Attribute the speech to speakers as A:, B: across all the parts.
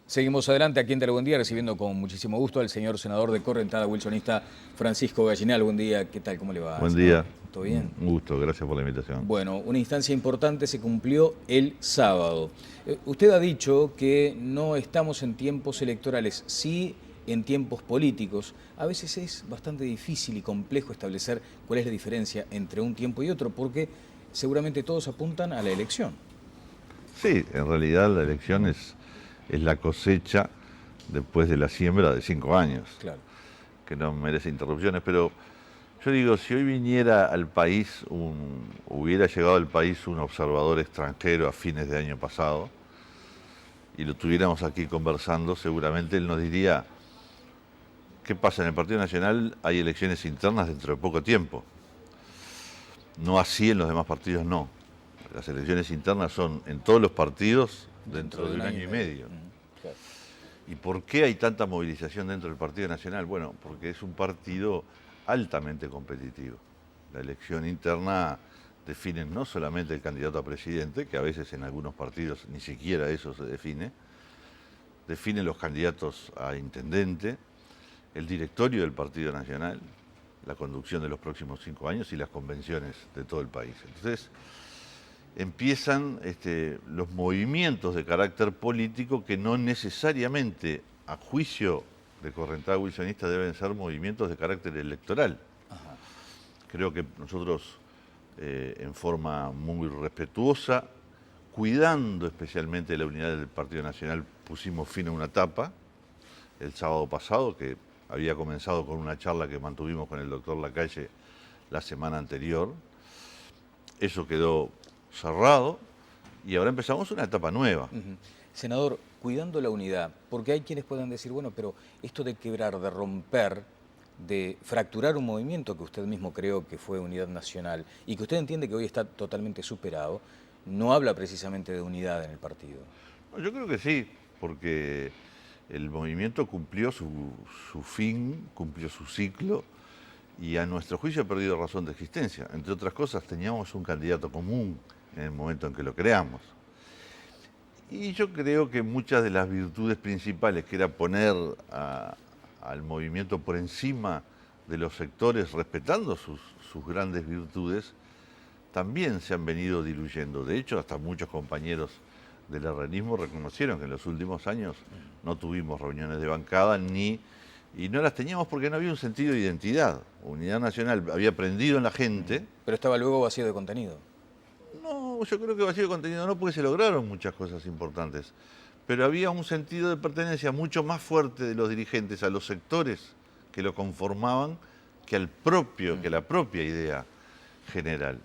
A: Seguimos adelante aquí en Buen Día, recibiendo con muchísimo gusto al señor senador de Correntada, wilsonista Francisco Gallinal. Buen día, ¿qué tal? ¿Cómo le va,
B: Buen
A: senador?
B: día,
A: ¿Todo bien?
B: un gusto, gracias por la invitación.
A: Bueno, una instancia importante se cumplió el sábado. Usted ha dicho que no estamos en tiempos electorales, sí en tiempos políticos. A veces es bastante difícil y complejo establecer cuál es la diferencia entre un tiempo y otro, porque seguramente todos apuntan a la elección.
B: Sí, en realidad la elección es la cosecha después de la siembra de 5 años,
A: Claro.
B: que no merece interrupciones, pero yo digo, si hoy viniera al país, hubiera llegado al país un observador extranjero a fines de año pasado, y lo tuviéramos aquí conversando, seguramente él nos diría, ¿qué pasa? En el Partido Nacional hay elecciones internas dentro de poco tiempo. No así en los demás partidos, no. Las elecciones internas son en todos los partidos dentro de un año y medio.
A: Claro.
B: ¿Y por qué hay tanta movilización dentro del Partido Nacional? Bueno, porque es un partido altamente competitivo. La elección interna define no solamente el candidato a presidente, que a veces en algunos partidos ni siquiera eso se define los candidatos a intendente, el directorio del Partido Nacional, la conducción de los próximos 5 años y las convenciones de todo el país. Entonces, empiezan los movimientos de carácter político que no necesariamente, a juicio de Correntada wilsonista, deben ser movimientos de carácter electoral.
A: Ajá.
B: Creo que nosotros, en forma muy respetuosa, cuidando especialmente la unidad del Partido Nacional, pusimos fin a una etapa el sábado pasado, que había comenzado con una charla que mantuvimos con el doctor Lacalle la semana anterior. Eso quedó cerrado y ahora empezamos una etapa nueva.
A: Senador, cuidando la unidad, porque hay quienes pueden decir, bueno, pero esto de quebrar, de romper, de fracturar un movimiento que usted mismo creó que fue Unidad Nacional y que usted entiende que hoy está totalmente superado, no habla precisamente de unidad en el partido.
B: Yo creo que sí, porque el movimiento cumplió su fin, cumplió su ciclo y a nuestro juicio ha perdido razón de existencia. Entre otras cosas, teníamos un candidato común en el momento en que lo creamos. Y yo creo que muchas de las virtudes principales, que era poner al movimiento por encima de los sectores, respetando sus grandes virtudes, también se han venido diluyendo. De hecho, hasta muchos compañeros del herrenismo reconocieron que en los últimos años no tuvimos reuniones de bancada y no las teníamos porque no había un sentido de identidad. Unidad Nacional había prendido en la gente.
A: Pero estaba luego vacío de contenido.
B: No, yo creo que vacío de contenido no, porque se lograron muchas cosas importantes. Pero había un sentido de pertenencia mucho más fuerte de los dirigentes a los sectores que lo conformaban que que la propia idea general.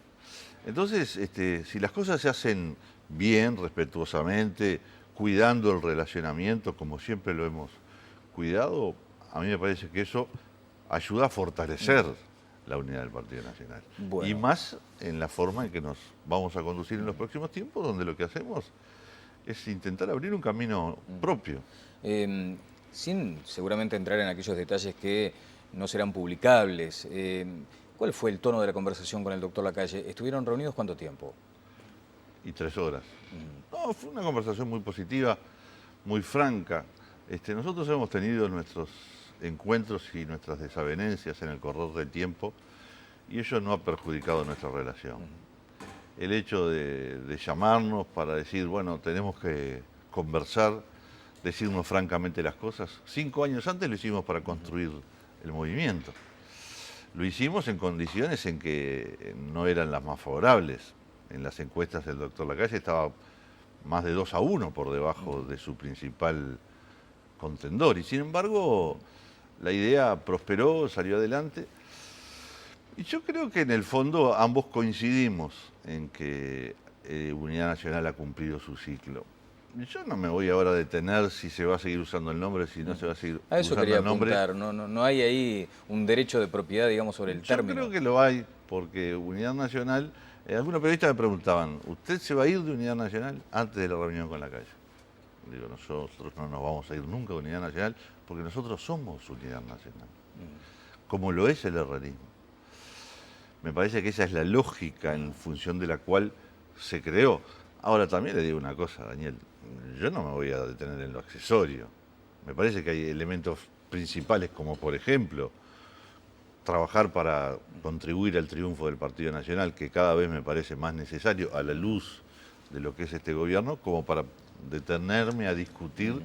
B: Entonces, si las cosas se hacen bien, respetuosamente, cuidando el relacionamiento, como siempre lo hemos cuidado, a mí me parece que eso ayuda a fortalecer la unidad del Partido Nacional.
A: Bueno.
B: Y más en la forma en que nos vamos a conducir en los próximos tiempos, donde lo que hacemos es intentar abrir un camino propio.
A: Sin seguramente entrar en aquellos detalles que no serán publicables, ¿cuál fue el tono de la conversación con el doctor Lacalle? ¿Estuvieron reunidos cuánto tiempo?
B: Y 3 horas. No, fue una conversación muy positiva, muy franca. Nosotros hemos tenido nuestros encuentros y nuestras desavenencias en el correr del tiempo y ello no ha perjudicado nuestra relación. El hecho de llamarnos para decir, bueno, tenemos que conversar, decirnos francamente las cosas. 5 años antes lo hicimos para construir el movimiento. Lo hicimos en condiciones en que no eran las más favorables. En las encuestas del doctor Lacalle estaba más de 2-1 por debajo de su principal contendor. Y sin embargo, la idea prosperó, salió adelante. Y yo creo que en el fondo ambos coincidimos en que Unidad Nacional ha cumplido su ciclo. Yo no me voy ahora a detener si se va a seguir usando el nombre, si no se va a seguir
A: A eso
B: usando
A: quería
B: el nombre.
A: apuntar, no hay ahí un derecho de propiedad, digamos, sobre el término.
B: Yo creo que lo hay, porque Unidad Nacional, algunos periodistas me preguntaban, ¿usted se va a ir de Unidad Nacional antes de la reunión con Lacalle? Digo, nosotros no nos vamos a ir nunca de Unidad Nacional, porque nosotros somos Unidad Nacional, como lo es el herrerismo. Me parece que esa es la lógica en función de la cual se creó. Ahora también le digo una cosa, Daniel, yo no me voy a detener en lo accesorio. Me parece que hay elementos principales como, por ejemplo, trabajar para contribuir al triunfo del Partido Nacional, que cada vez me parece más necesario a la luz de lo que es este gobierno, como para detenerme a discutir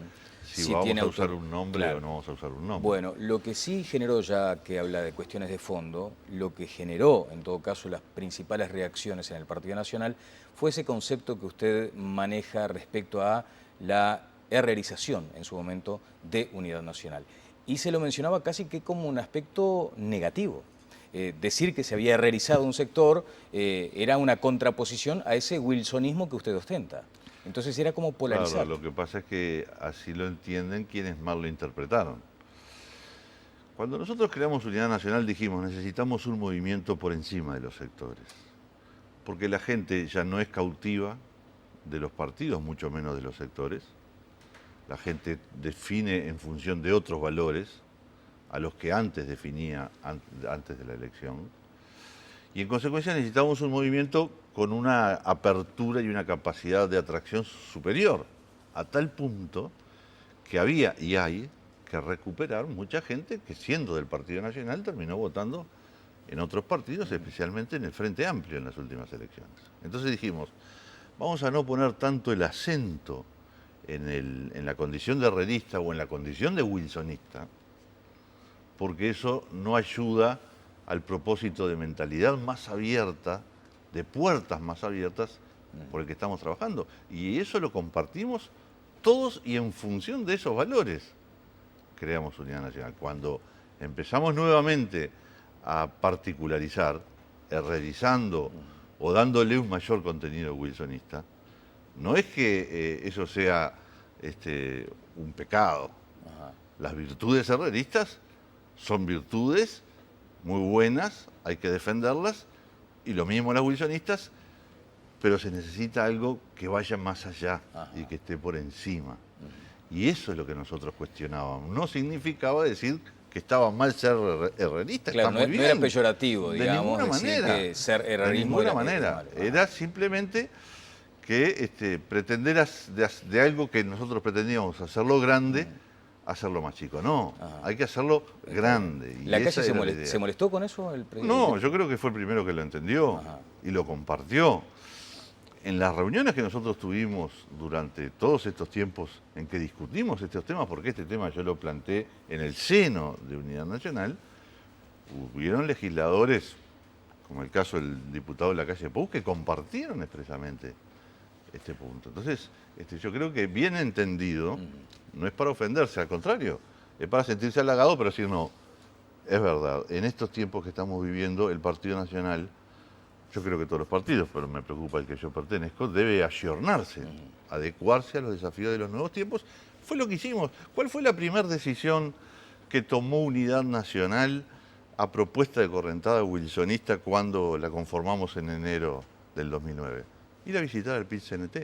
B: si
A: Sí
B: vamos
A: tiene
B: a usar
A: autor-
B: un nombre
A: claro.
B: o no vamos a usar un nombre.
A: Bueno, lo que sí generó, ya que habla de cuestiones de fondo, lo que generó en todo caso las principales reacciones en el Partido Nacional fue ese concepto que usted maneja respecto a la herrerización en su momento de Unidad Nacional. Y se lo mencionaba casi que como un aspecto negativo. Decir que se había herrerizado un sector era una contraposición a ese wilsonismo que usted ostenta. Entonces era como
B: Claro,
A: polarizar.
B: lo que pasa es que así lo entienden quienes mal lo interpretaron. Cuando nosotros creamos Unidad Nacional dijimos necesitamos un movimiento por encima de los sectores, porque la gente ya no es cautiva de los partidos, mucho menos de los sectores. La gente define en función de otros valores a los que antes definía antes de la elección. Y en consecuencia necesitamos un movimiento con una apertura y una capacidad de atracción superior, a tal punto que había y hay que recuperar mucha gente que siendo del Partido Nacional terminó votando en otros partidos, especialmente en el Frente Amplio en las últimas elecciones. Entonces dijimos, vamos a no poner tanto el acento en la condición de herrerista o en la condición de wilsonista, porque eso no ayuda al propósito de mentalidad más abierta, de puertas más abiertas por el que estamos trabajando. Y eso lo compartimos todos y en función de esos valores creamos Unidad Nacional. Cuando empezamos nuevamente a particularizar, herrerizando o dándole un mayor contenido wilsonista, no es que eso sea un pecado.
A: Ajá.
B: Las virtudes herreristas son virtudes muy buenas, hay que defenderlas, y lo mismo las wilsonistas, pero se necesita algo que vaya más allá y que esté por encima. Y eso es lo que nosotros cuestionábamos. No significaba decir que estaba mal ser herrerista,
A: Claro,
B: está muy
A: no
B: bien.
A: era peyorativo,
B: De
A: digamos,
B: ninguna
A: decir
B: manera.
A: que ser
B: De
A: herrerismo
B: ninguna
A: era
B: manera.
A: malo.
B: Era simplemente que pretender de algo que nosotros pretendíamos hacerlo grande, hacerlo más chico. No, hay que hacerlo grande. Y
A: ¿La calle
B: esa era la idea.
A: se molestó con eso?
B: No, yo creo que fue el primero que lo entendió y lo compartió. En las reuniones que nosotros tuvimos durante todos estos tiempos en que discutimos estos temas, porque este tema yo lo planteé en el seno de Unidad Nacional, hubieron legisladores, como el caso del diputado de la calle Pou, que compartieron expresamente este punto. Entonces, yo creo que bien entendido, no es para ofenderse, al contrario, es para sentirse halagado, pero decir no, es verdad, en estos tiempos que estamos viviendo, el Partido Nacional, yo creo que todos los partidos, pero me preocupa el que yo pertenezco, debe ayornarse, adecuarse a los desafíos de los nuevos tiempos. Fue lo que hicimos. ¿Cuál fue la primera decisión que tomó Unidad Nacional a propuesta de Correntada wilsonista cuando la conformamos en enero del 2009? Ir a visitar al PIT-CNT.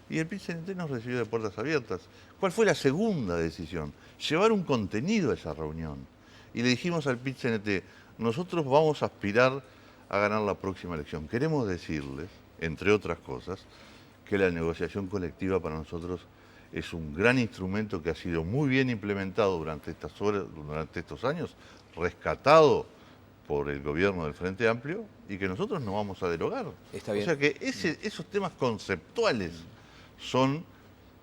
B: Y el PIT-CNT nos recibió de puertas abiertas. ¿Cuál fue la segunda decisión? Llevar un contenido a esa reunión. Y le dijimos al PIT-CNT, nosotros vamos a aspirar a ganar la próxima elección. Queremos decirles, entre otras cosas, que la negociación colectiva para nosotros es un gran instrumento que ha sido muy bien implementado durante estos años, rescatado por el gobierno del Frente Amplio y que nosotros no vamos a derogar.
A: Está bien.
B: O sea que esos temas conceptuales son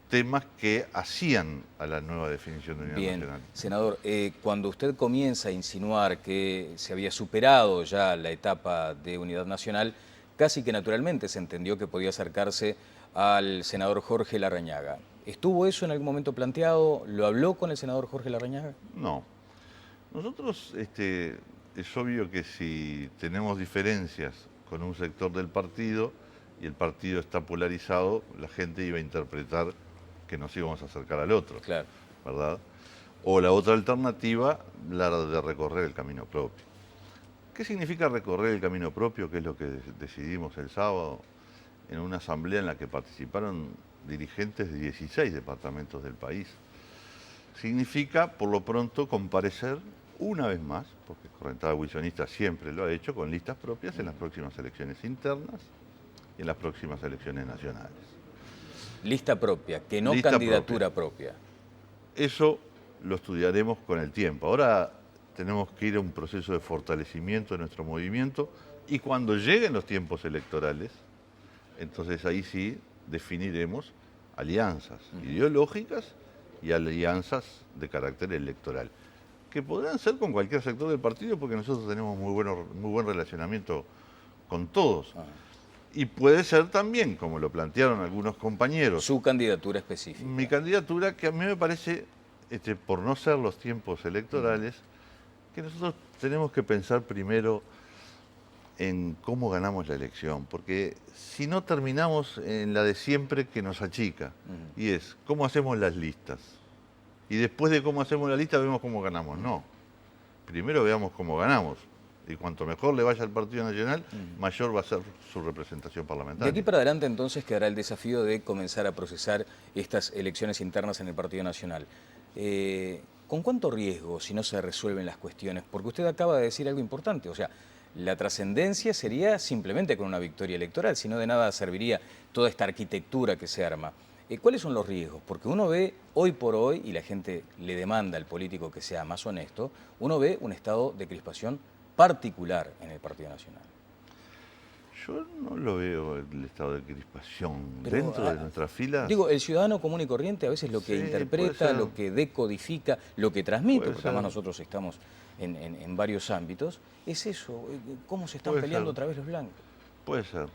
B: temas que hacían a la nueva definición de Unidad
A: Bien,
B: Nacional.
A: senador, cuando usted comienza a insinuar que se había superado ya la etapa de Unidad Nacional, casi que naturalmente se entendió que podía acercarse al senador Jorge Larrañaga. ¿Estuvo eso en algún momento planteado? ¿Lo habló con el senador Jorge Larrañaga?
B: No. Nosotros, es obvio que si tenemos diferencias con un sector del partido y el partido está polarizado, la gente iba a interpretar que nos íbamos a acercar al otro,
A: Claro.
B: ¿verdad? O la otra alternativa, la de recorrer el camino propio. ¿Qué significa recorrer el camino propio? Que es lo que decidimos el sábado en una asamblea en la que participaron dirigentes de 16 departamentos del país. Significa, por lo pronto, comparecer una vez más, porque Correntada Wilsonista siempre lo ha hecho, con listas propias en las próximas elecciones internas y en las próximas elecciones nacionales.
A: Lista propia, que no
B: Lista
A: candidatura propia.
B: Eso lo estudiaremos con el tiempo. Ahora tenemos que ir a un proceso de fortalecimiento de nuestro movimiento y cuando lleguen los tiempos electorales, entonces ahí sí definiremos alianzas ideológicas y alianzas de carácter electoral, que podrán ser con cualquier sector del partido porque nosotros tenemos muy buen relacionamiento con todos. Y puede ser también, como lo plantearon algunos compañeros,
A: Su candidatura específica.
B: mi candidatura, que a mí me parece, por no ser los tiempos electorales, que nosotros tenemos que pensar primero en cómo ganamos la elección, porque si no terminamos en la de siempre que nos achica, y es cómo hacemos las listas. Y después de cómo hacemos la lista vemos cómo ganamos. No, primero veamos cómo ganamos. Y cuanto mejor le vaya al Partido Nacional, mayor va a ser su representación parlamentaria.
A: De aquí para adelante entonces quedará el desafío de comenzar a procesar estas elecciones internas en el Partido Nacional. ¿Con cuánto riesgo si no se resuelven las cuestiones? Porque usted acaba de decir algo importante, o sea, la trascendencia sería simplemente con una victoria electoral, si no de nada serviría toda esta arquitectura que se arma. ¿Cuáles son los riesgos? Porque uno ve hoy por hoy, y la gente le demanda al político que sea más honesto, uno ve un estado de crispación particular en el Partido Nacional.
B: Yo no lo veo el estado de crispación
A: Pero,
B: dentro de nuestras filas.
A: Digo, el ciudadano común y corriente a veces lo que
B: Sí,
A: interpreta, lo que decodifica, lo que transmite,
B: Puede
A: porque además
B: ser.
A: nosotros estamos en varios ámbitos, es eso, cómo se están
B: Puede
A: peleando
B: ser.
A: otra vez los blancos.
B: Puede ser.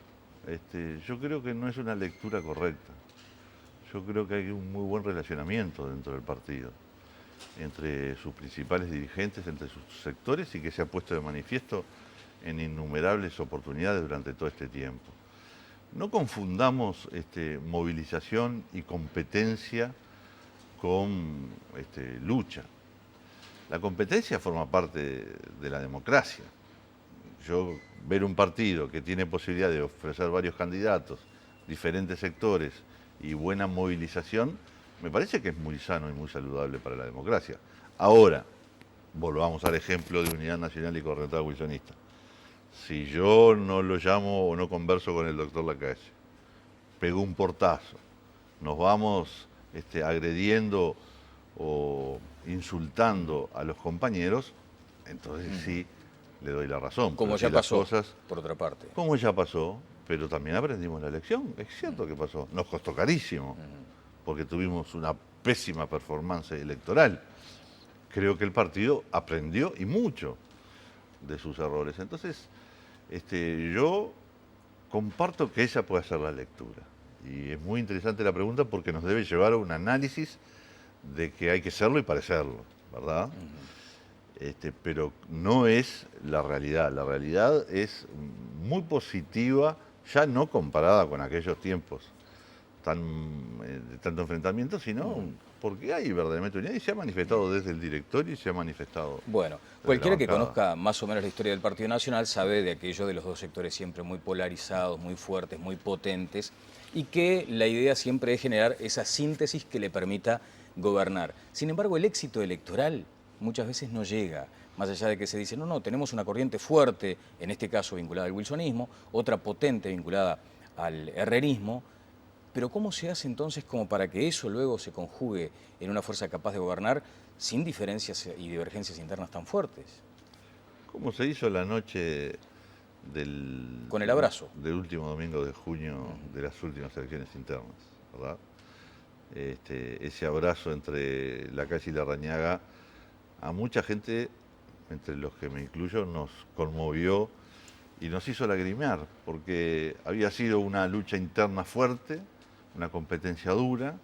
B: Yo creo que no es una lectura correcta. Yo creo que hay un muy buen relacionamiento dentro del partido, entre sus principales dirigentes, entre sus sectores, y que se ha puesto de manifiesto en innumerables oportunidades durante todo este tiempo. No confundamos movilización y competencia con lucha. La competencia forma parte de la democracia. Yo ver un partido que tiene posibilidad de ofrecer varios candidatos, diferentes sectores y buena movilización, me parece que es muy sano y muy saludable para la democracia. Ahora, volvamos al ejemplo de Unidad Nacional y Correntada Wilsonista. Si yo no lo llamo o no converso con el doctor Lacalle, pego un portazo, nos vamos agrediendo o insultando a los compañeros, entonces sí le doy la razón.
A: Como
B: Pero
A: ya
B: si las
A: pasó,
B: cosas,
A: por otra parte.
B: como ya pasó, pero también aprendimos la lección. Es cierto que pasó. Nos costó carísimo, porque tuvimos una pésima performance electoral. Creo que el partido aprendió y mucho de sus errores. Entonces, yo comparto que esa puede ser la lectura. Y es muy interesante la pregunta porque nos debe llevar a un análisis de que hay que serlo y parecerlo, ¿verdad? Pero no es la realidad. La realidad es muy positiva, ya no comparada con aquellos tiempos de tanto enfrentamiento, sino porque hay verdaderamente unidad y se ha manifestado desde el directorio y se ha manifestado.
A: Bueno, cualquiera que conozca más o menos la historia del Partido Nacional sabe de aquello de los dos sectores siempre muy polarizados, muy fuertes, muy potentes, y que la idea siempre es generar esa síntesis que le permita gobernar. Sin embargo, el éxito electoral muchas veces no llega, más allá de que se dice, no, tenemos una corriente fuerte, en este caso vinculada al wilsonismo, otra potente vinculada al herrerismo, pero ¿cómo se hace entonces como para que eso luego se conjugue en una fuerza capaz de gobernar sin diferencias y divergencias internas tan fuertes?
B: ¿Cómo se hizo la noche del...
A: Con el abrazo.
B: Del último domingo de junio de las últimas elecciones internas, ¿verdad? Ese abrazo entre Lacalle y Larrañaga, a mucha gente, entre los que me incluyo, nos conmovió y nos hizo lagrimear, porque había sido una lucha interna fuerte, una competencia dura,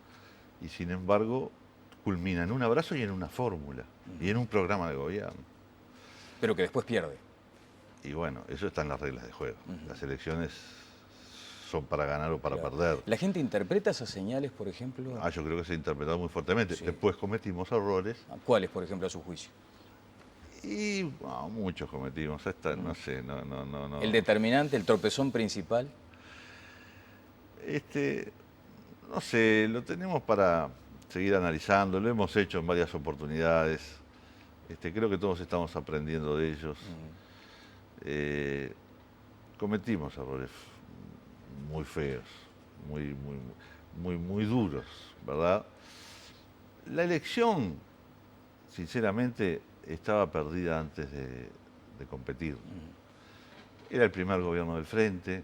B: y sin embargo culmina en un abrazo y en una fórmula, y en un programa de gobierno.
A: Pero que después pierde.
B: Y bueno, eso está en las reglas de juego. Las elecciones son para ganar o para perder.
A: ¿La gente interpreta esas señales, por ejemplo?
B: Yo creo que se ha interpretado muy fuertemente.
A: Sí.
B: Después cometimos errores.
A: ¿Cuáles, por ejemplo, a su juicio?
B: Y muchos cometimos. No sé, no.
A: ¿El determinante, el tropezón principal?
B: No sé, lo tenemos para seguir analizando. Lo hemos hecho en varias oportunidades. Creo que todos estamos aprendiendo de ellos. Cometimos errores muy feos, muy duros, ¿verdad? La elección, sinceramente, estaba perdida antes de competir. Era el primer gobierno del Frente,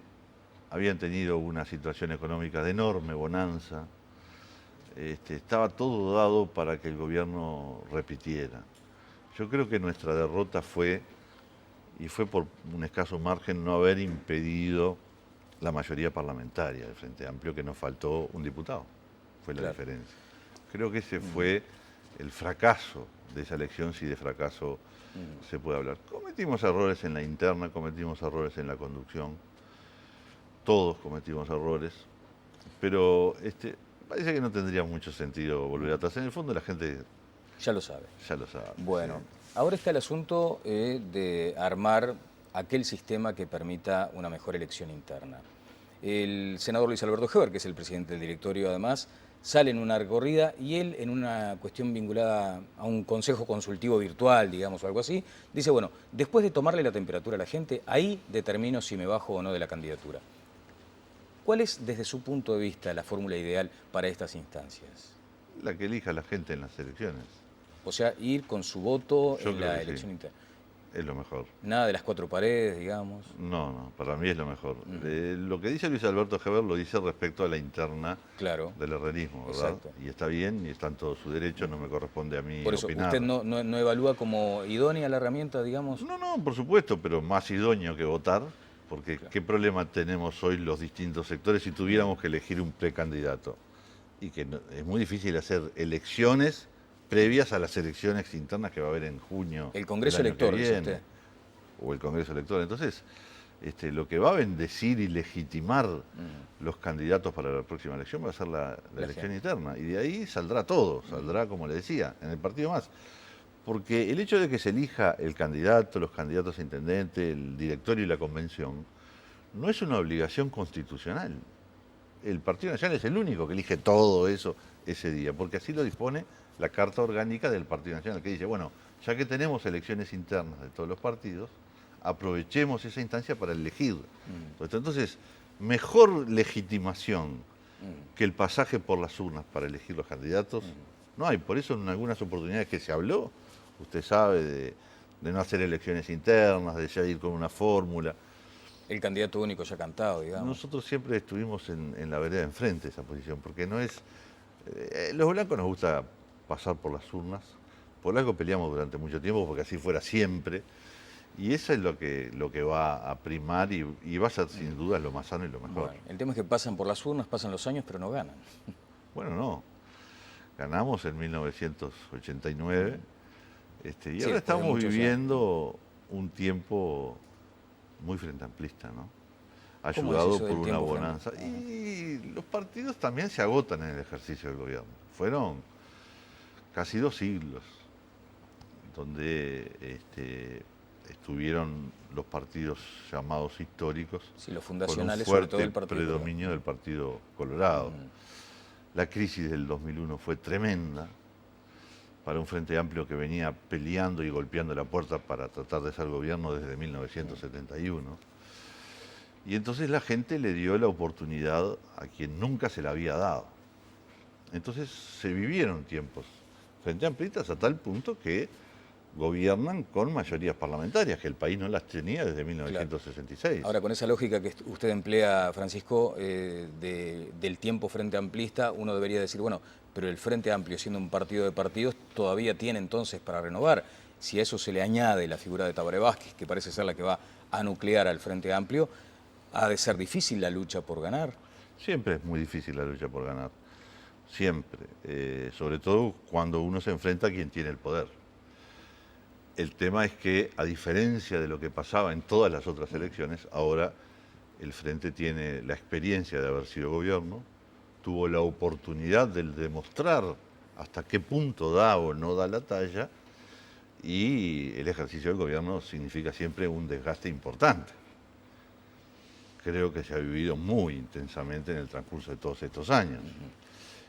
B: habían tenido una situación económica de enorme bonanza, estaba todo dado para que el gobierno repitiera. Yo creo que nuestra derrota fue por un escaso margen, no haber impedido la mayoría parlamentaria del Frente Amplio, que nos faltó un diputado. Fue la diferencia. Creo que ese fue el fracaso de esa elección, si de fracaso se puede hablar. Cometimos errores en la interna, cometimos errores en la conducción, todos cometimos errores, pero parece que no tendría mucho sentido volver atrás. En el fondo la gente
A: ya lo sabe.
B: Ya lo sabe.
A: Bueno,
B: sí.
A: Ahora está el asunto de armar aquel sistema que permita una mejor elección interna. El senador Luis Alberto Heber, que es el presidente del directorio además, sale en una recorrida y él, en una cuestión vinculada a un consejo consultivo virtual, digamos, o algo así, dice, bueno, después de tomarle la temperatura a la gente, ahí determino si me bajo o no de la candidatura. ¿Cuál es, desde su punto de vista, la fórmula ideal para estas instancias?
B: La que elija la gente en las elecciones.
A: O sea, ir con su voto
B: Yo
A: en
B: creo
A: la
B: que
A: elección
B: sí.
A: interna.
B: Es lo mejor.
A: Nada de las cuatro paredes, digamos.
B: No, para mí es lo mejor. Lo que dice Luis Alberto Heber lo dice respecto a la interna del herrerismo, ¿verdad?
A: Exacto.
B: Y está bien, y está en todo su derecho, no me corresponde a mí
A: Por eso,
B: opinar.
A: ¿usted no evalúa como idónea la herramienta, digamos?
B: No, por supuesto, pero más idóneo que votar, porque
A: Claro.
B: ¿qué problema tenemos hoy los distintos sectores si tuviéramos que elegir un precandidato? Y que es muy difícil hacer elecciones previas a las elecciones internas que va a haber en junio.
A: El Congreso
B: del año que
A: elector, dice
B: viene,
A: usted.
B: o el Congreso elector. Entonces, lo que va a bendecir y legitimar los candidatos para la próxima elección va a ser la elección interna. Y de ahí saldrá todo, saldrá, como le decía, en el partido más. Porque el hecho de que se elija el candidato, los candidatos a intendente, el directorio y la convención, no es una obligación constitucional. El Partido Nacional es el único que elige todo eso ese día, porque así lo dispone la Carta Orgánica del Partido Nacional, que dice, bueno, ya que tenemos elecciones internas de todos los partidos, aprovechemos esa instancia para elegir. Entonces, mejor legitimación que el pasaje por las urnas para elegir los candidatos no hay. Por eso en algunas oportunidades que se habló, usted sabe, de no hacer elecciones internas, de ya ir con una fórmula.
A: El candidato único ya cantado, digamos.
B: Nosotros siempre estuvimos en la vereda enfrente de esa posición, porque no es... los blancos nos gusta pasar por las urnas, por algo peleamos durante mucho tiempo, porque así fuera siempre, y eso es lo que va a primar y va a ser sin duda lo más sano y lo mejor.
A: Bueno, el tema es que pasan por las urnas, pasan los años, pero no ganan.
B: Bueno, no. Ganamos en 1989, y ahora estamos viviendo un tiempo muy frente amplista, ¿no? Ayudado por una bonanza. Y los partidos también se agotan en el ejercicio del gobierno. Fueron casi 2 siglos donde estuvieron los partidos llamados históricos,
A: sí, los fundacionales,
B: con un fuerte
A: sobre todo el Partido
B: predominio del Partido Colorado. La crisis del 2001 fue tremenda para un Frente Amplio que venía peleando y golpeando la puerta para tratar de ser gobierno desde 1971. Y entonces la gente le dio la oportunidad a quien nunca se la había dado. Entonces se vivieron tiempos Frente Amplistas a tal punto que gobiernan con mayorías parlamentarias, que el país no las tenía desde 1966.
A: Claro. Ahora, con esa lógica que usted emplea, Francisco, del tiempo Frente Amplista, uno debería decir, bueno, pero el Frente Amplio, siendo un partido de partidos, todavía tiene entonces para renovar. Si a eso se le añade la figura de Tabaré Vázquez, que parece ser la que va a nuclear al Frente Amplio, ha de ser difícil la lucha por ganar.
B: Siempre es muy difícil la lucha por ganar, siempre. Sobre todo cuando uno se enfrenta a quien tiene el poder. El tema es que, a diferencia de lo que pasaba en todas las otras elecciones, ahora el Frente tiene la experiencia de haber sido gobierno, tuvo la oportunidad de demostrar hasta qué punto da o no da la talla, y el ejercicio del gobierno significa siempre un desgaste importante. Creo que se ha vivido muy intensamente en el transcurso de todos estos años.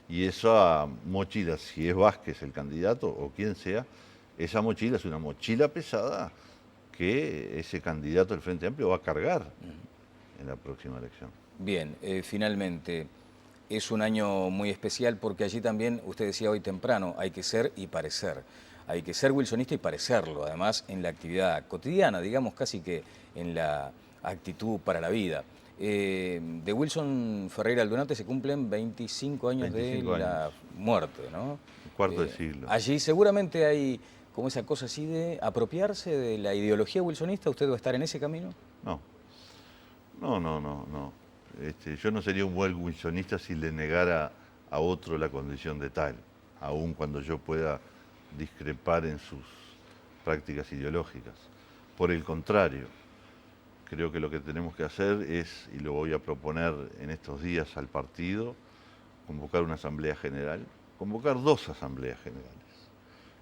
B: Y esa mochila, si es Vázquez el candidato o quien sea, esa mochila es una mochila pesada que ese candidato del Frente Amplio va a cargar en la próxima elección.
A: Bien, finalmente, es un año muy especial porque allí también, usted decía hoy temprano, hay que ser y parecer. Hay que ser wilsonista y parecerlo, además en la actividad cotidiana, digamos casi que en la actitud para la vida. De Wilson Ferreira Aldunate se cumplen 25 años
B: 25
A: de la
B: años.
A: muerte, ¿no?
B: Un cuarto de siglo.
A: Allí seguramente hay como esa cosa así de apropiarse de la ideología wilsonista. ¿Usted va a estar en ese camino?
B: No, no. Yo no sería un buen wilsonista si le negara a otro la condición de tal, aun cuando yo pueda discrepar en sus prácticas ideológicas. Por el contrario, creo que lo que tenemos que hacer es, y lo voy a proponer en estos días al partido, convocar una asamblea general, convocar 2 asambleas generales.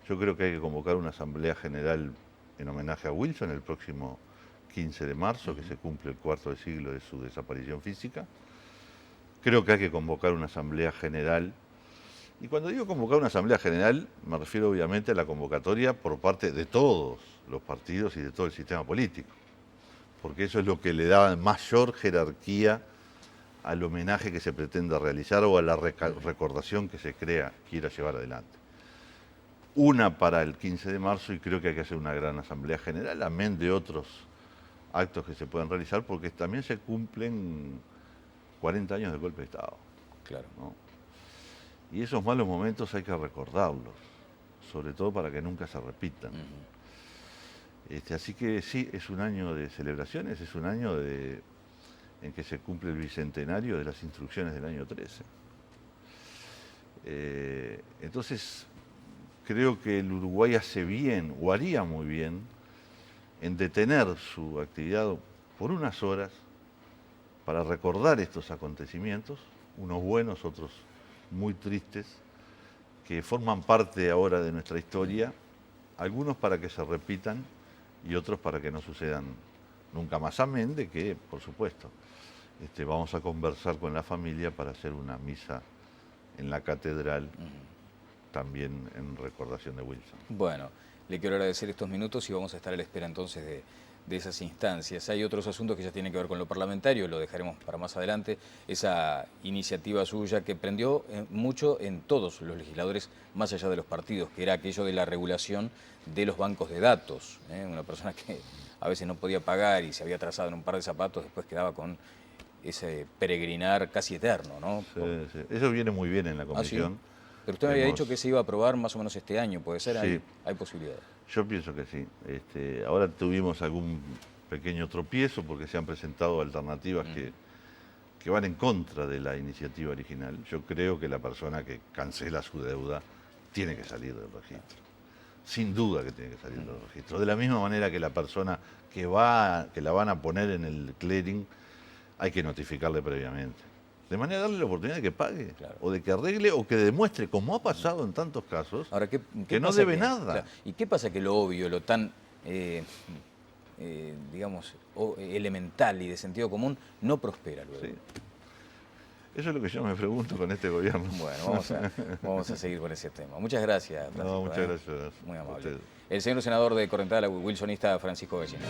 B: Yo creo que hay que convocar una asamblea general en homenaje a Wilson el próximo 15 de marzo, que se cumple el cuarto de siglo de su desaparición física. Creo que hay que convocar una asamblea general. Y cuando digo convocar una asamblea general, me refiero obviamente a la convocatoria por parte de todos los partidos y de todo el sistema político, porque eso es lo que le da mayor jerarquía al homenaje que se pretenda realizar o a la recordación que se quiera llevar adelante. Una para el 15 de marzo, y creo que hay que hacer una gran asamblea general, amén de otros actos que se puedan realizar, porque también se cumplen 40 años del golpe de Estado.
A: Claro.
B: ¿No? Y esos malos momentos hay que recordarlos, sobre todo para que nunca se repitan. Así que sí, es un año de celebraciones, es un año en que se cumple el bicentenario de las instrucciones del año 13. Entonces, creo que el Uruguay hace bien, o haría muy bien, en detener su actividad por unas horas para recordar estos acontecimientos, unos buenos, otros muy tristes, que forman parte ahora de nuestra historia, algunos para que se repitan y otros para que no sucedan nunca más. Amén de que, por supuesto, vamos a conversar con la familia para hacer una misa en la catedral, también en recordación de Wilson.
A: Bueno, le quiero agradecer estos minutos y vamos a estar a la espera entonces de esas instancias. Hay otros asuntos que ya tienen que ver con lo parlamentario, lo dejaremos para más adelante. Esa iniciativa suya que prendió mucho en todos los legisladores, más allá de los partidos, que era aquello de la regulación de los bancos de datos. Una persona que a veces no podía pagar y se había atrasado en un par de zapatos, después quedaba con ese peregrinar casi eterno, ¿no?
B: Sí. Eso viene muy bien en la comisión.
A: ¿Ah, sí? Pero usted me había dicho que se iba a aprobar más o menos este año, ¿puede ser?
B: Sí.
A: Hay posibilidades.
B: Yo pienso que sí. Ahora tuvimos algún pequeño tropiezo porque se han presentado alternativas que van en contra de la iniciativa original. Yo creo que la persona que cancela su deuda tiene que salir del registro. Sin duda que tiene que salir del registro. De la misma manera que la persona que la van a poner en el clearing, hay que notificarle previamente. De manera de darle la oportunidad de que pague,
A: claro,
B: o de que arregle, o que demuestre, como ha pasado en tantos casos,
A: ahora, ¿qué
B: que no debe nada.
A: Claro, ¿y qué pasa que lo obvio, lo tan, digamos, elemental y de sentido común, no prospera luego?
B: Sí. Eso es lo que yo me pregunto con este gobierno.
A: Bueno, vamos a seguir con ese tema. Muchas gracias, Francisco.
B: No, muchas gracias.
A: Muy amable. El señor senador de Correntada, wilsonista Francisco Gallina.